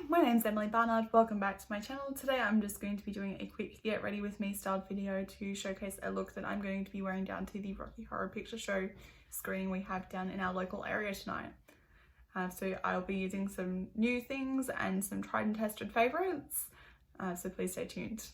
my name's Emily Barnard, welcome back to my channel. Today I'm just going to be doing a quick get ready with me styled video to showcase a look that I'm going to be wearing down to the Rocky Horror Picture Show screening we have down in our local area tonight. So I'll be using some new things and some tried and tested favourites, so please stay tuned.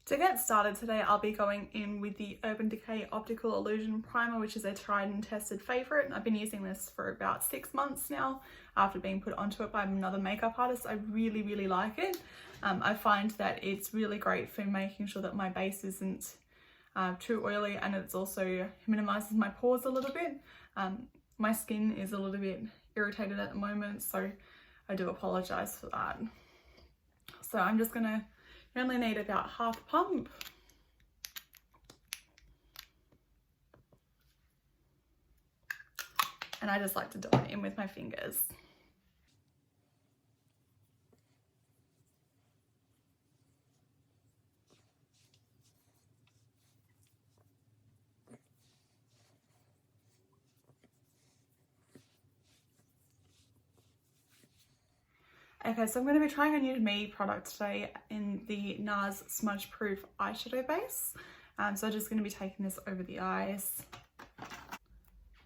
To get started today, I'll be going in with the Urban Decay Optical Illusion Primer, which is a tried and tested favourite. I've been using this for about 6 months now after being put onto it by another makeup artist. I really like it. I find that it's really great for making sure that my base isn't too oily, and it's also minimises my pores a little bit. My skin is a little bit irritated at the moment, so I do apologise for that. So I'm just gonna only need about half a pump. And I just like to dot it in with my fingers. Okay, so I'm going to be trying a new to me product today in the NARS Smudge Proof Eyeshadow Base. So I'm just going to be taking this over the eyes,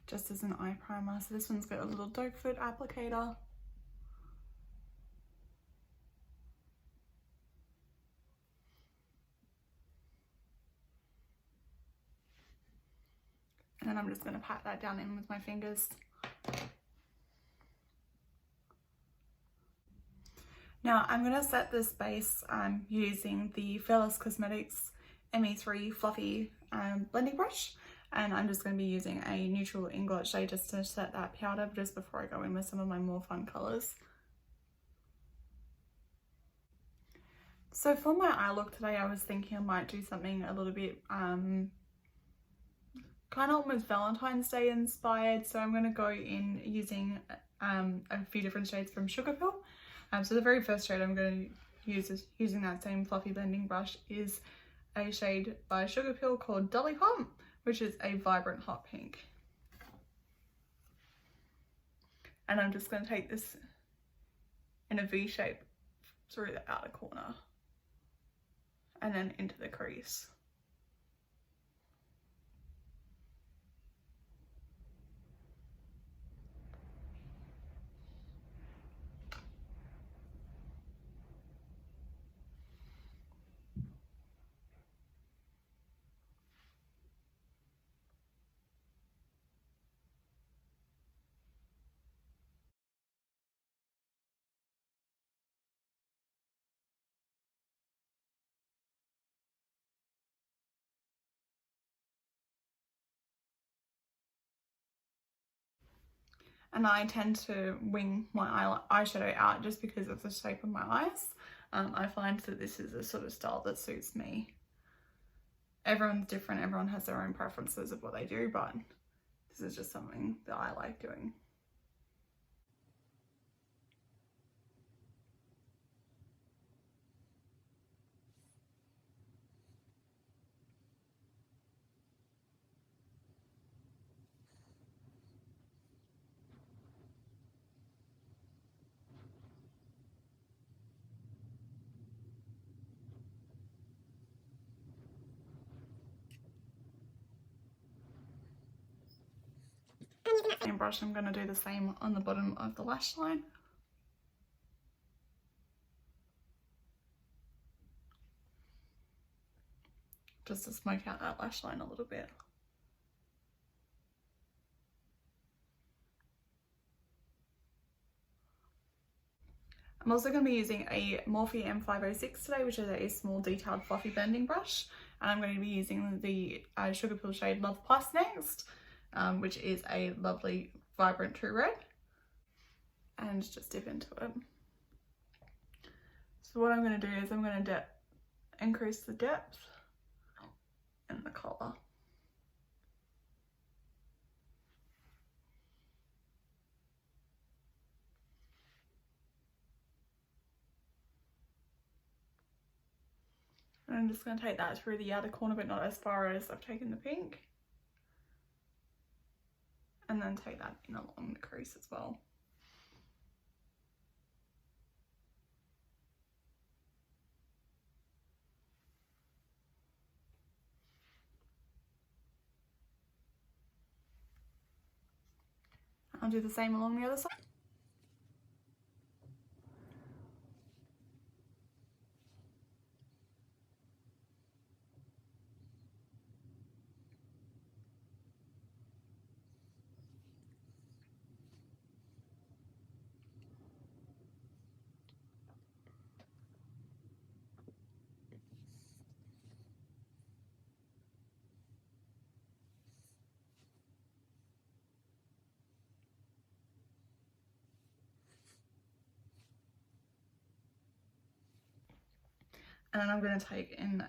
just as an eye primer. So this one's got a little doe foot applicator. And then I'm just going to pat that down in with my fingers. Now I'm going to set this base using the Sugarpill Cosmetics ME3 Fluffy blending brush, and I'm just going to be using a neutral ingot shade just to set that powder just before I go in with some of my more fun colours. So for my eye look today, I was thinking I might do something a little bit kind of almost Valentine's Day inspired, so I'm going to go in using a few different shades from Sugarpill. So the very first shade I'm going to use is using that same fluffy blending brush is a shade by Sugarpill called Dolly Pump, which is a vibrant hot pink. And I'm just going to take this in a V shape through the outer corner and then into the crease. And I tend to wing my eyeshadow out just because of the shape of my eyes. I find that this is a sort of style that suits me. Everyone's different, everyone has their own preferences of what they do, but this is just something that I like doing. Same brush, I'm going to do the same on the bottom of the lash line. Just to smoke out that lash line a little bit. I'm also going to be using a Morphe M506 today, which is a small detailed fluffy blending brush. And I'm going to be using the Sugarpill shade Love Plus next, which is a lovely vibrant true red. And just dip into it. So what I'm going to do is I'm going to increase the depth and the colour. And I'm just going to take that through the outer corner, but not as far as I've taken the pink. And then take that in along the crease as well. I'll do the same along the other side. And then I'm going to take in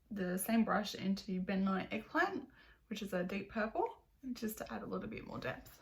the same brush into Benlight Eggplant, which is a deep purple, just to add a little bit more depth.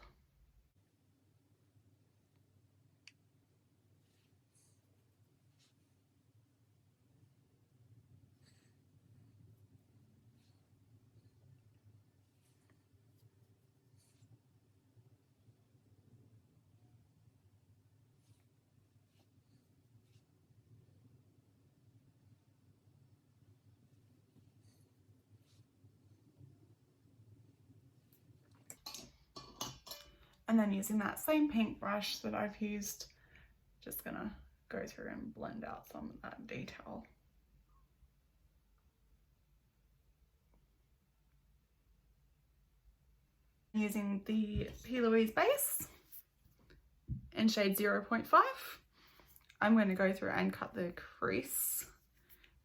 And then using that same pink brush that I've used, just gonna go through and blend out some of that detail. Using the P. Louise base in shade 0.5, I'm going to go through and cut the crease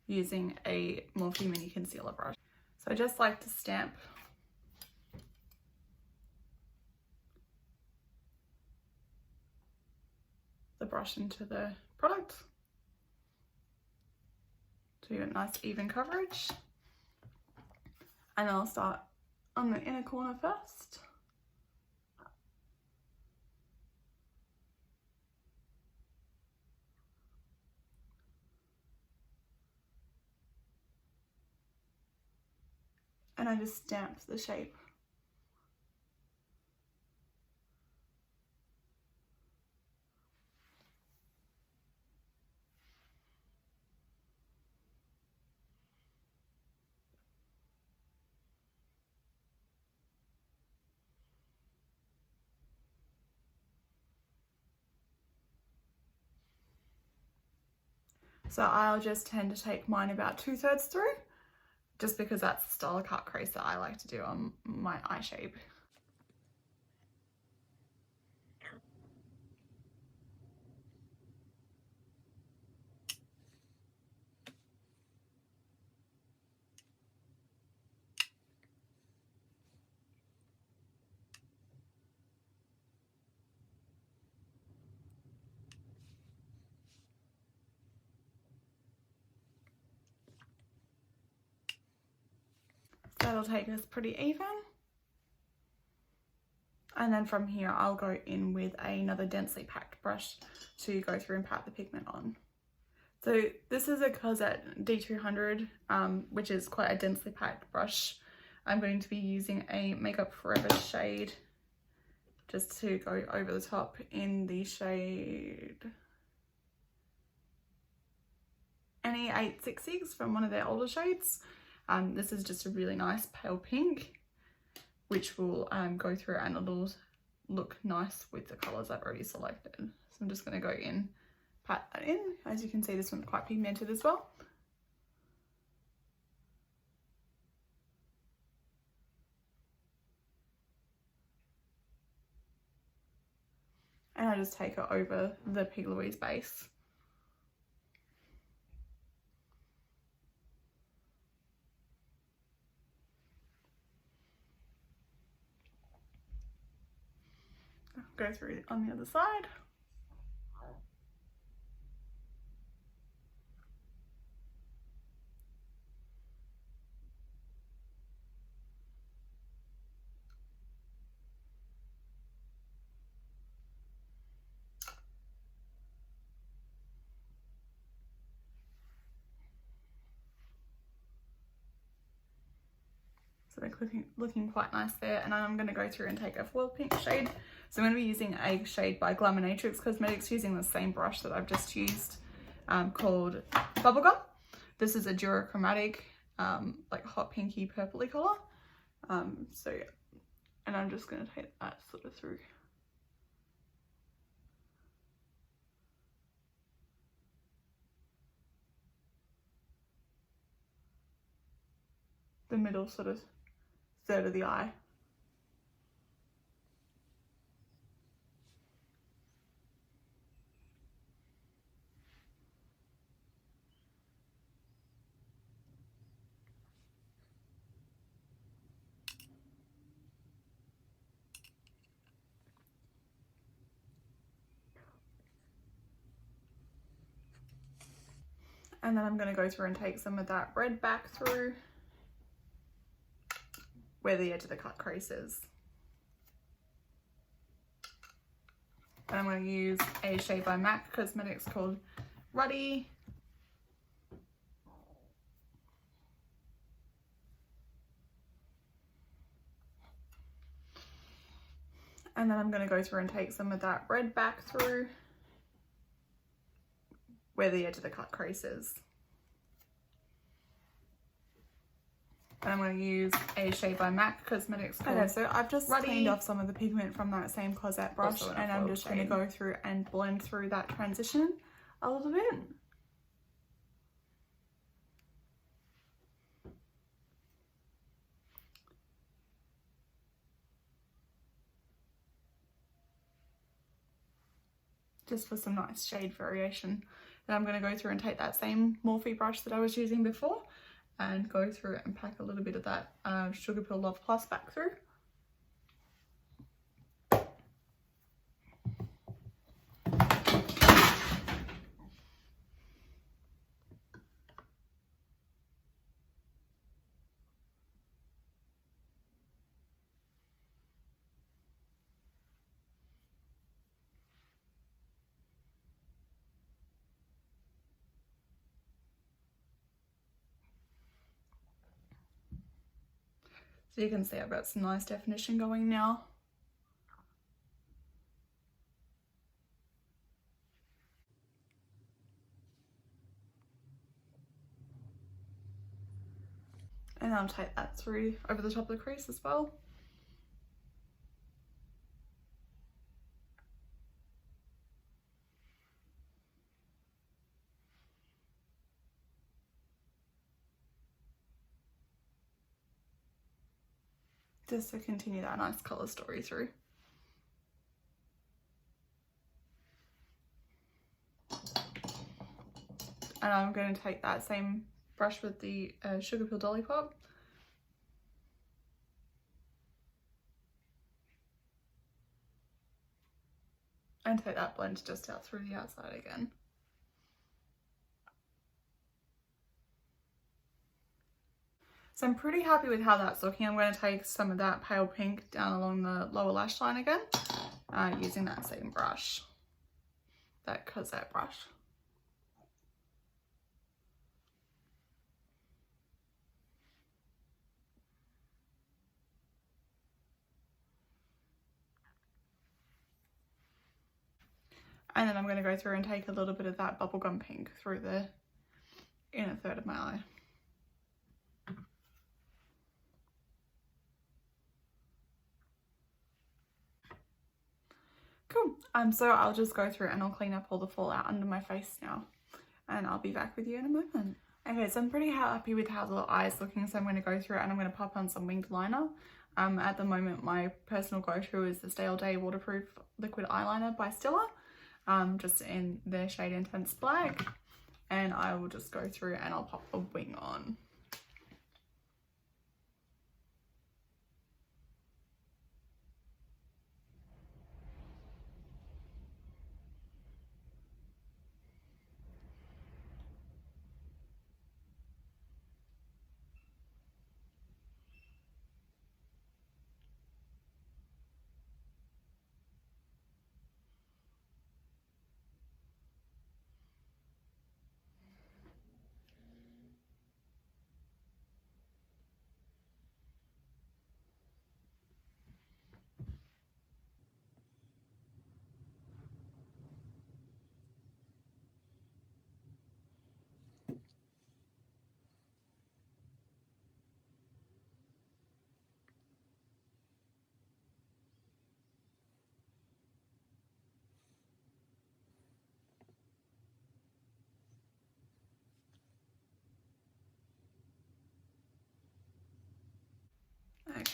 using a Morphe Mini Concealer brush. So I just like to stamp the brush into the product to get a nice even coverage. And I'll start on the inner corner first. And I just stamp the shape. So I'll just tend to take mine about 2/3 through, just because that's the style of cut crease that I like to do on my eye shape. That'll take us pretty even. And then from here, I'll go in with another densely packed brush to go through and pat the pigment on. So this is a Cosette D200, which is quite a densely packed brush. I'm going to be using a Makeup Forever shade just to go over the top in the shade NE866 from one of their older shades. This is just a really nice pale pink, which will go through and it'll look nice with the colours I've already selected. So I'm just going to go in, pat that in. As you can see, this one's quite pigmented as well. And I just take it over the P. Louise base. Go through on the other side. So they're looking quite nice there, and I'm going to go through and take a foil pink shade. So I'm going to be using a shade by Manki Cosmetics, using the same brush that I've just used, called Bubblegum. This is a duochromatic, like hot pinky purpley colour. So yeah, and I'm just going to take that sort of through the middle sort of third of the eye. And then I'm going to go through and take some of that red back through where the edge of the cut crease is. And I'm going to use a shade by Manki Cosmetics called Ruddy. And then I'm going to go through and take some of that red back through where the edge of the cut crease is. And I'm going to use a shade by Manki Cosmetics called Okay, so I've just Ruddy. cleaned off some of the pigment from that same cosette brush, and I'm just going to go through and blend through that transition a little bit. Just for some nice shade variation. Then I'm going to go through and take that same Morphe brush that I was using before and go through and pack a little bit of that Sugarpill Love Plus back through. So you can see I've got some nice definition going now. And I'll take that through over the top of the crease as well. Just to continue that nice colour story through. And I'm going to take that same brush with the Sugarpill Dolly Pop. And take that blend just out through the outside again. So I'm pretty happy with how that's looking. I'm going to take some of that pale pink down along the lower lash line again, using that same brush, that cosette brush. And then I'm going to go through and take a little bit of that bubblegum pink through the inner third of my eye. Cool. So I'll just go through and I'll clean up all the fallout under my face now, and I'll be back with you in a moment. Okay, so I'm pretty happy with how the eye is looking, so I'm going to go through and I'm going to pop on some winged liner. At the moment, my personal go-to is the Stay All Day Waterproof Liquid Eyeliner by Stila, just in their shade Intense Black, and I will just go through and I'll pop a wing on.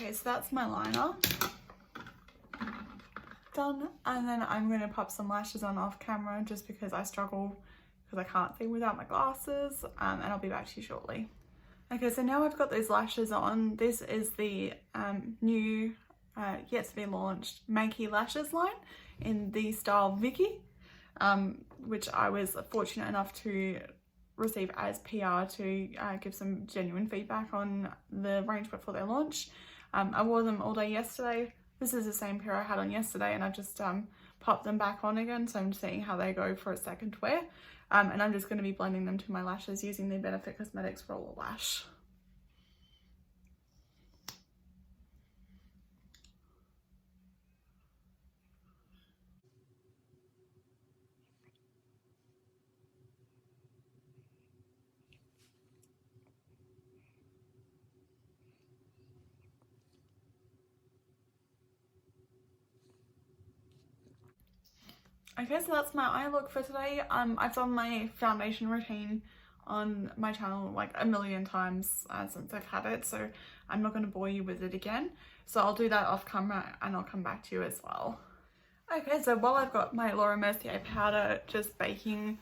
Okay, so that's my liner done, and then I'm going to pop some lashes on off camera just because I struggle because I can't see without my glasses, and I'll be back to you shortly. Okay, so now I've got those lashes on. This is the new, yet to be launched Manki Lashes line in the style Vicky, which I was fortunate enough to receive as PR to give some genuine feedback on the range before their launch. I wore them all day yesterday. This is the same pair I had on yesterday, and I just popped them back on again, so I'm seeing how they go for a second wear. And I'm just going to be blending them to my lashes using the Benefit Cosmetics Roller Lash. Okay, so that's my eye look for today. I've done my foundation routine on my channel like a million times since I've had it, so I'm not going to bore you with it again. So I'll do that off camera and I'll come back to you as well. Okay, so while I've got my Laura Mercier powder just baking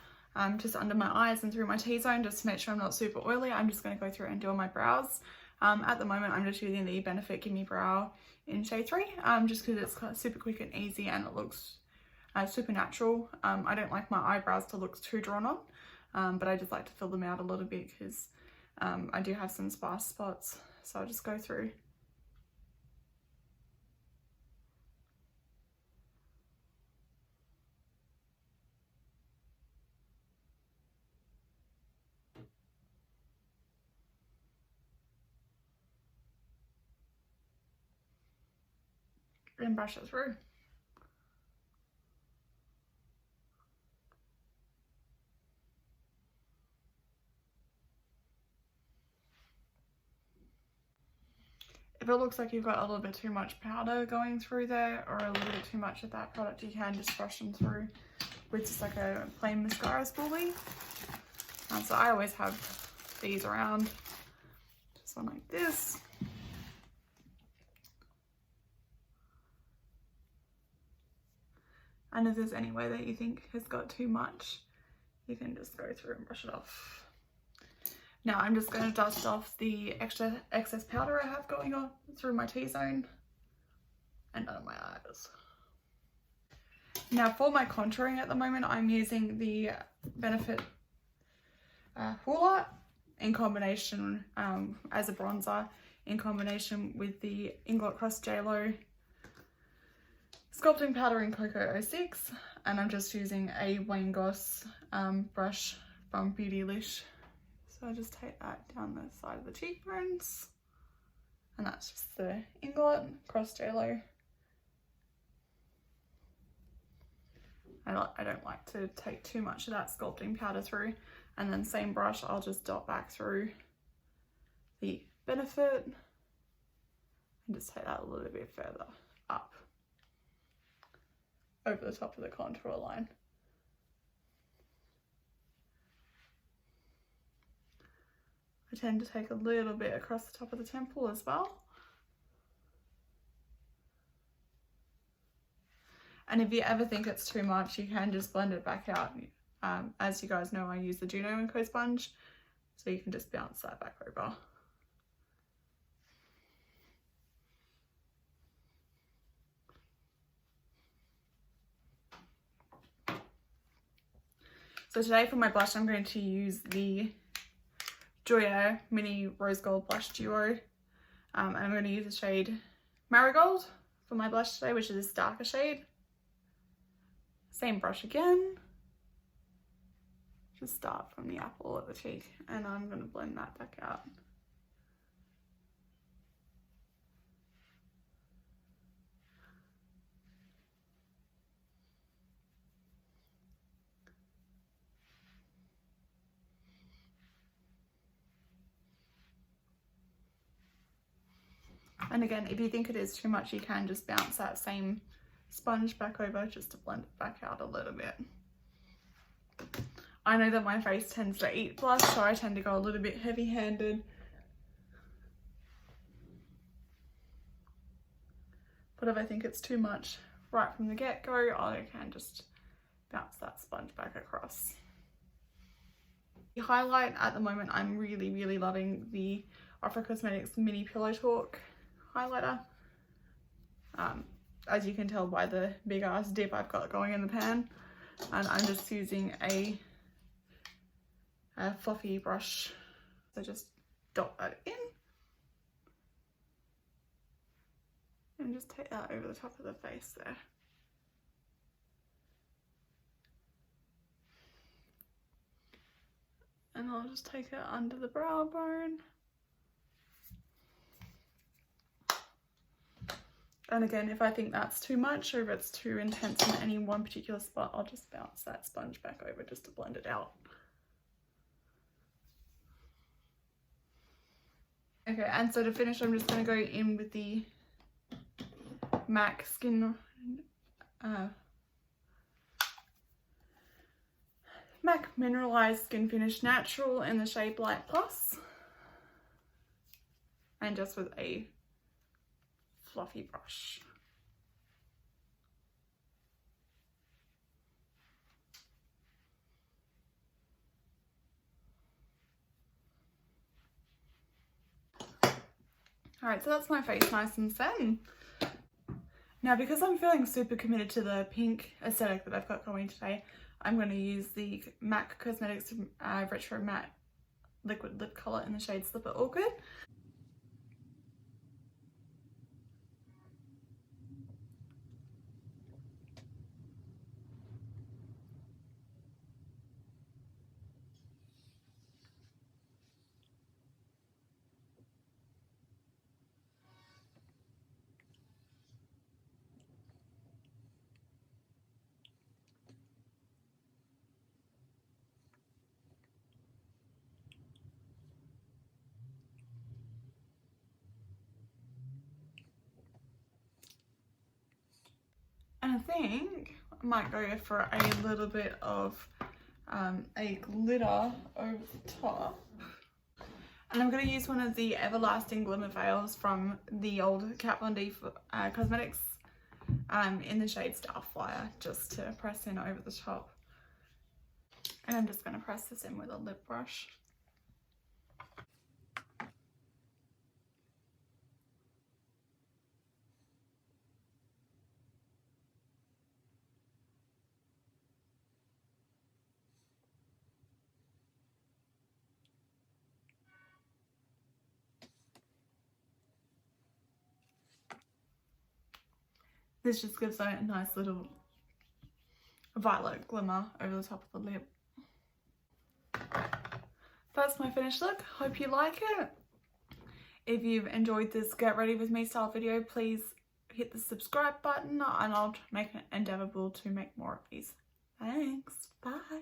just under my eyes and through my T-zone just to make sure I'm not super oily, I'm just going to go through and do my brows. At the moment I'm just using the Benefit Gimme Brow in shade 3, just because it's super quick and easy and it looks super natural. I don't like my eyebrows to look too drawn on, but I just like to fill them out a little bit because I do have some sparse spots, so I'll just go through. And brush it through. If it looks like you've got a little bit too much powder going through there or a little bit too much of that product, you can just brush them through with just like a plain mascara spoolie. So I always have these around, just one like this. And if there's any way that you think has got too much, you can just go through and brush it off. Now I'm just going to dust off the excess powder I have going on through my T-zone and under my eyes. Now for my contouring at the moment, I'm using the Benefit Hoola in combination as a bronzer in combination with the Inglot Cross JLo Sculpting Powder in Cocoa 06, and I'm just using a Wayne Goss brush from Beautylish. So I just take that down the side of the cheekbones, and that's just the Inglot Cross JLo. I don't like to take too much of that sculpting powder through, and then same brush, I'll just dot back through the Benefit and just take that a little bit further up over the top of the contour line. I tend to take a little bit across the top of the temple as well. And if you ever think it's too much, you can just blend it back out. As you guys know, I use the Juno & Co sponge, so you can just bounce that back over. So today for my blush, I'm going to use the Joya Mini Rose Gold Blush Duo. And I'm going to use the shade Marigold for my blush today, which is this darker shade. Same brush again. Just start from the apple of the cheek, and I'm going to blend that back out. And again, if you think it is too much, you can just bounce that same sponge back over just to blend it back out a little bit. I know that my face tends to eat blush, so I tend to go a little bit heavy-handed. But if I think it's too much right from the get-go, I can just bounce that sponge back across. The highlight at the moment, I'm really loving the Cosmetics Mini Pillow Talk highlighter. As you can tell by the big ass dip I've got going in the pan, and I'm just using a fluffy brush, so just dot that in and just take that over the top of the face there. And I'll just take it under the brow bone. And again, if I think that's too much or if it's too intense in any one particular spot, I'll just bounce that sponge back over just to blend it out. Okay, and so to finish, I'm just going to go in with the MAC MAC Mineralized Skin Finish Natural in the shade Light Plus, and just with a fluffy brush. Alright, so that's my face nice and set. Now, because I'm feeling super committed to the pink aesthetic that I've got going today, I'm going to use the MAC Cosmetics Retro Matte Liquid Lip Colour in the shade Slipper Orchid. And I think I might go for a little bit of a glitter over the top. And I'm going to use one of the Everlasting Glimmer Veils from the old Kat Von D Cosmetics in the shade Starfire, just to press in over the top. And I'm just going to press this in with a lip brush. This just gives a nice little violet glimmer over the top of the lip. That's my finished look. Hope you like it. If you've enjoyed this Get Ready With Me style video, please hit the subscribe button and I'll make an endeavour to make more of these. Thanks. Bye.